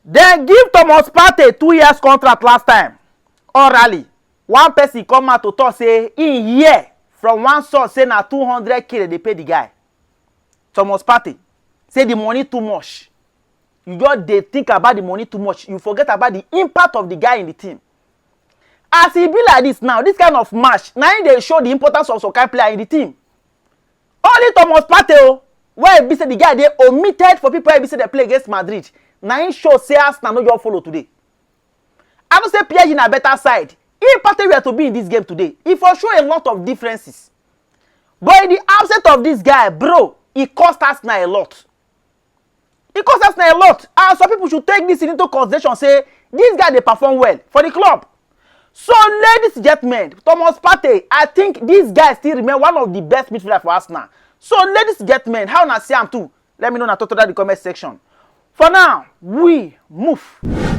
Dem give Thomas Partey 2 years contract last time orally. One person come out to talk say in here from one source say na 200k dey pay the guy. Thomas Partey say the money too much. You just dey think about the money too much. You forget about the impact of the guy in the team. As e be like this now, this kind of match, na im dey show the importance of some kind player in the team. Only Thomas Partey o, where e be say the guy dey omitted for people wey be say dey play against Madrid. Na im show say Arsenal no just follow today. I know say PSG na better side. If Partey were to be in this game today, e for show a lot of differences. But in the absence of this guy, bro, e cost Arsenal a lot. E cost Arsenal a lot. And some people should take this into consideration, say this guy dey perform well for the club. So, ladies and gentlemen, Thomas Partey, I think this guy still remain one of the best midfielders for Arsenal. So, ladies and gentlemen, how una see am too? Let me know in the comment section. For now, we move.